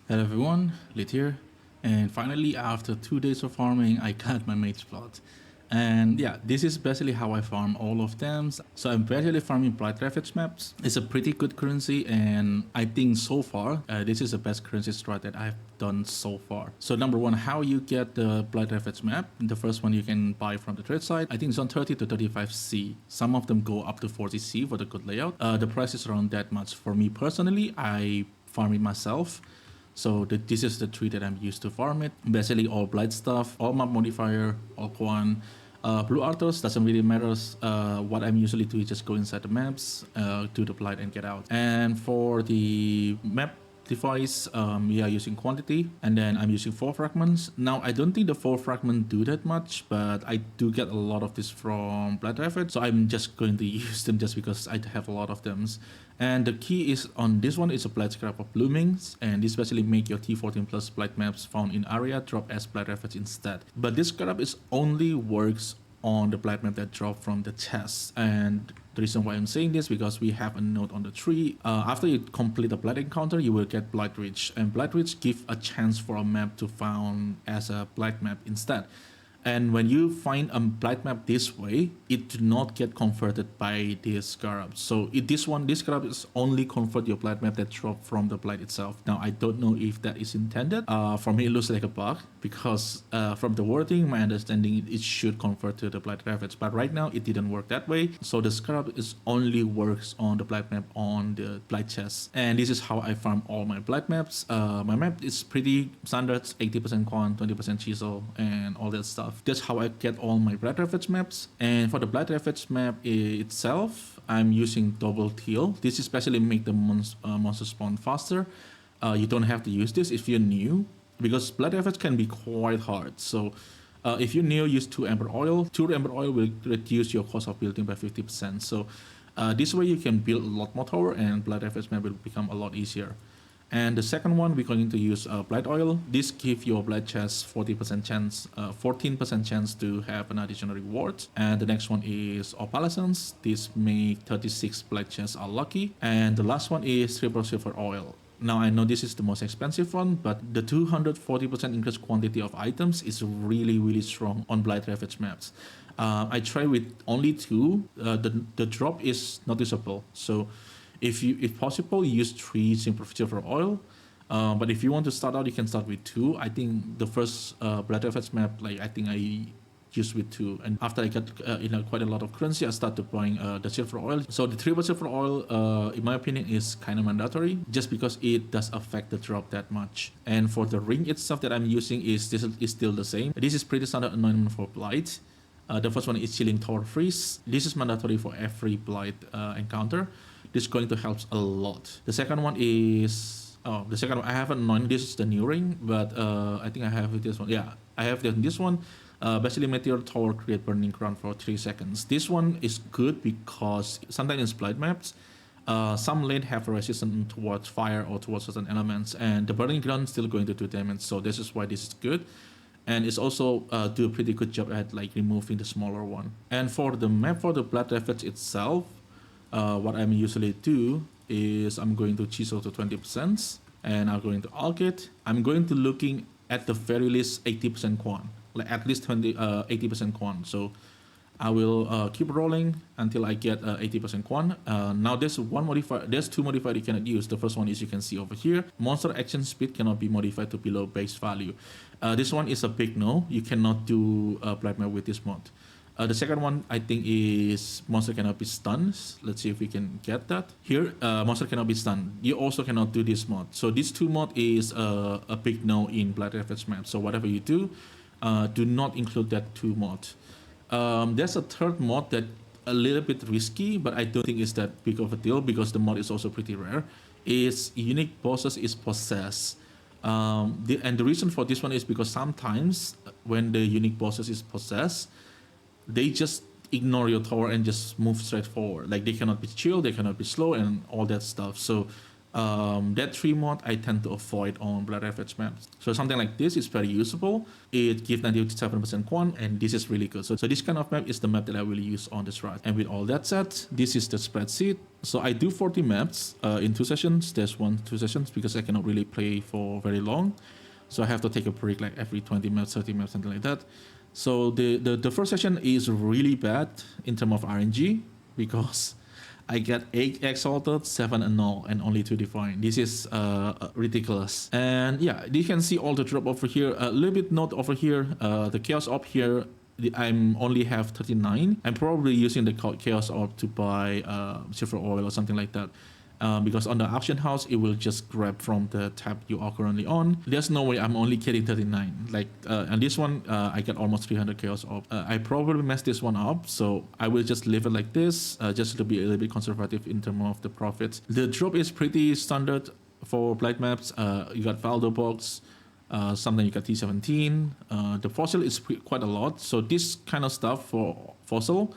Hello everyone, Lit here, and finally after 2 days of farming I got my mageblood. And yeah, this is basically how I farm all of them. So I'm basically farming blight-ravaged maps. It's a pretty good currency, and I think so far this is the best currency strat that I've done so far. So number one, how you get the blight-ravaged map. The first one you can buy from the trade site. I think it's on 30 to 35C. Some of them go up to 40C for the good layout. The price is around that much. For me personally, I farm it myself. So this is the tree that I'm used to farm it. Basically all blight stuff, all map modifier, all quan. Blue artos doesn't really matter. What I'm usually do is just go inside the maps, do the blight and get out. And for the map device, we are using quantity, and then I'm using 4 fragments. Now I don't think the 4 fragments do that much, but I do get a lot of this from blight-ravaged, so I'm just going to use them just because I have a lot of them. And the key is on this one is a blight scrap of bloomings, and this basically make your T14 plus blight maps found in area drop as blight-ravaged instead. But this scrap is only works on the blight map that drop from the chest. And the reason why I'm saying this because we have a note on the tree. After you complete a blight encounter, you will get blight-ravaged, and blight-ravaged give a chance for a map to found as a blight map instead. And when you find a blight map this way, it do not get converted by this scarab. So this scarab is only convert your blight map that drop from the blight itself. Now I don't know if that is intended. For me it looks like a bug because from the wording, my understanding it should convert to the blight-ravaged. But right now it didn't work that way. So the scarab is only works on the blight map on the blight chest. And this is how I farm all my blight maps. My map is pretty standard, 80% quant, 20% chisel, and all that stuff. That's how I get all my blight-ravaged maps. And for the blight-ravaged map itself, I'm using double Teal. This especially make the monster spawn faster. You don't have to use this if you're new, because blight-ravaged can be quite hard. So if you're new, use 2 amber oil. 2 amber oil will reduce your cost of building by 50%. So this way you can build a lot more tower, and blight-ravaged map will become a lot easier. And the second one, we're going to use blight oil. This gives your blight chest 40% chance, 14% chance to have an additional reward. And the next one is opalescent. This make 36 blight chests are lucky. And the last one is triple silver oil. Now I know this is the most expensive one, but the 240% increased quantity of items is really strong on blight-ravaged maps. I tried with only 2. The drop is noticeable. So if possible, use 3 simple silver oil. But if you want to start out, you can start with 2. I think the first blight-ravaged map, like I think I used with 2, and after I got quite a lot of currency, I started buying the silver oil. So the triple silver oil, in my opinion, is kind of mandatory just because it does affect the drop that much. And for the ring itself that I'm using is still the same. This is pretty standard anointment for blight. The first one is chilling tower freeze. This is mandatory for every blight encounter. This is going to help a lot. The second one is I haven't anointed. This is the new ring, but I think I have this one. Yeah, I have this one. Basically, meteor tower create burning ground for 3 seconds. This one is good because sometimes in blight maps, some lane have a resistance towards fire or towards certain elements, and the burning ground is still going to do damage. So this is why this is good. And it's also do a pretty good job at like removing the smaller one. And for the map for the blight-ravaged itself, what I'm usually do is I'm going to chisel to 20%, and I'm going to alk it. I'm going to looking at the very least 80% quant, like at least 80% quant. So I will keep rolling until I get 80% quant. Now there's one modifier. There's 2 modifiers you cannot use. The first one is you can see over here. Monster action speed cannot be modified to below base value. This one is a big no. You cannot do blight map with this mod. The second one I think is monster cannot be stunned. Let's see if we can get that. Here, monster cannot be stunned. You also cannot do this mod. So this 2 mod is a big no in blight-ravaged map. So whatever you do not include that 2 mod. There's a third mod that a little bit risky, but I don't think it's that big of a deal because the mod is also pretty rare. Is unique bosses is possessed. And the reason for this one is because sometimes when the unique bosses is possessed, they just ignore your tower and just move straight forward. Like they cannot be chill, they cannot be slow, and all that stuff. So That 3 mod I tend to avoid on blight-ravaged maps. So something like this is very usable. It gives 97% quant, and this is really good. So this kind of map is the map that I will use on this ride. And with all that said, this is the spreadsheet. So I do 40 maps in 2 sessions. There's 2 sessions because I cannot really play for very long. So I have to take a break like every 20 maps, 30 maps, something like that. So the first session is really bad in terms of RNG because I get 8 exalted, 7 annul, and only 2 divine. This is ridiculous. And yeah, you can see all the drop over here. A little bit note over here. The chaos orb here, I'm only have 39. I'm probably using the chaos orb to buy silver oil or something like that. Because on the auction house, it will just grab from the tab you are currently on. There's no way I'm only getting 39. Like, and this one, I get almost 300 chaos orb. I probably messed this one up, so I will just leave it like this, just to be a little bit conservative in terms of the profits. The drop is pretty standard for blight maps. You got Valdo box, sometimes you got T17. The fossil is quite a lot, so this kind of stuff for fossil,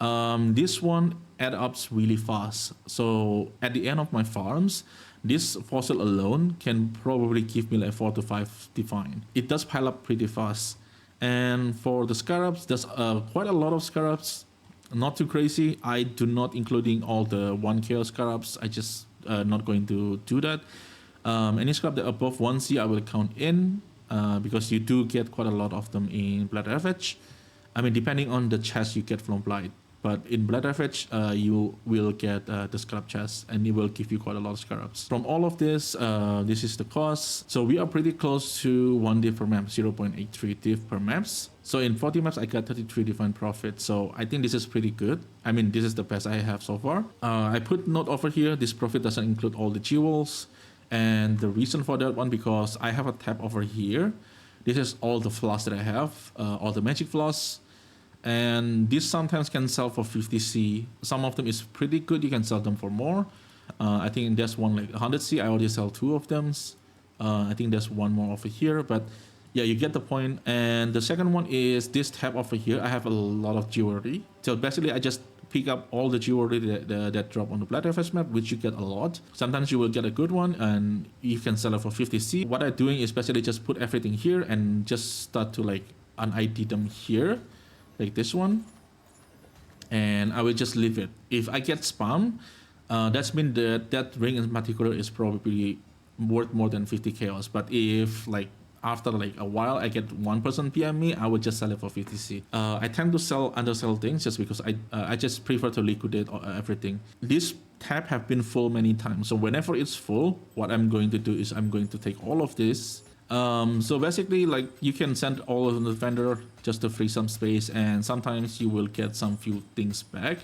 this one add up really fast. So at the end of my farms, this fossil alone can probably give me like 4 to 5 divine. It does pile up pretty fast. And for the scarabs, there's quite a lot of scarabs. Not too crazy. I do not including all the 1 chaos scarabs. I just not going to do that. Any scarab that above 1C I will count in because you do get quite a lot of them in blight-ravaged. I mean, depending on the chest you get from blight. But in blight-ravaged, you will get the scarab chest, and it will give you quite a lot of scarabs. From all of this, this is the cost. So we are pretty close to 1 div per map, 0.83 div per maps. So in 40 maps, I got 33 divine profit. So I think this is pretty good. I mean, this is the best I have so far. I put note over here, this profit doesn't include all the jewels. And the reason for that one, because I have a tab over here. This is all the floss that I have, all the magic floss. And this sometimes can sell for 50C. Some of them is pretty good. You can sell them for more. I think there's one like 100C. I already sell 2 of them. I think there's one more over here. But yeah, you get the point. And the second one is this tab over here. I have a lot of jewelry. So basically, I just pick up all the jewelry that drop on the blight-ravaged map, which you get a lot. Sometimes you will get a good one and you can sell it for 50C. What I'm doing is basically just put everything here and just start to like un-ID them here. Like this one, and I will just leave it. If I get spam, that's mean that ring in particular is probably worth more than 50 chaos. But if like after like a while I get 1% PM me, I would just sell it for 50C. I tend to undersell things just because I just prefer to liquidate everything. This tab have been full many times, so whenever it's full, what I'm going to do is I'm going to take all of this. So basically, like, you can send all of the vendor just to free some space, and sometimes you will get some few things back.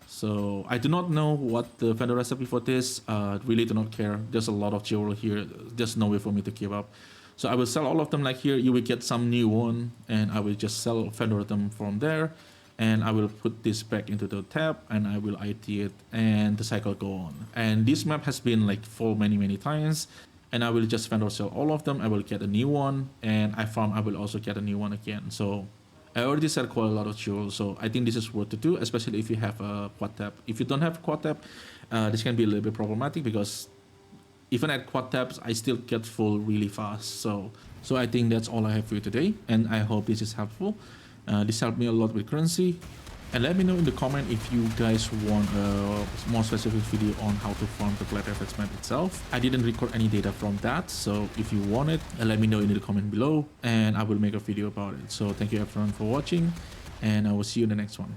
So I do not know what the vendor recipe for this. Really do not care. There's a lot of jewelry here. There's no way for me to give up. So I will sell all of them like here. You will get some new one, and I will just sell vendor them from there. And I will put this back into the tab, and I will ID it, and the cycle go on. And this map has been like full many times. And I will just vendor sell all of them. I will get a new one, and I will also get a new one again. So I already sell quite a lot of jewels, so I think this is worth to do, especially if you have a quad tab. If you don't have quad tab, this can be a little bit problematic because even at quad tabs, I still get full really fast. So I think that's all I have for you today, and I hope this is helpful. This helped me a lot with currency. And let me know in the comment if you guys want a more specific video on how to farm the blight-ravaged map itself. I didn't record any data from that, so if you want it, let me know in the comment below and I will make a video about it. So thank you everyone for watching, and I will see you in the next one.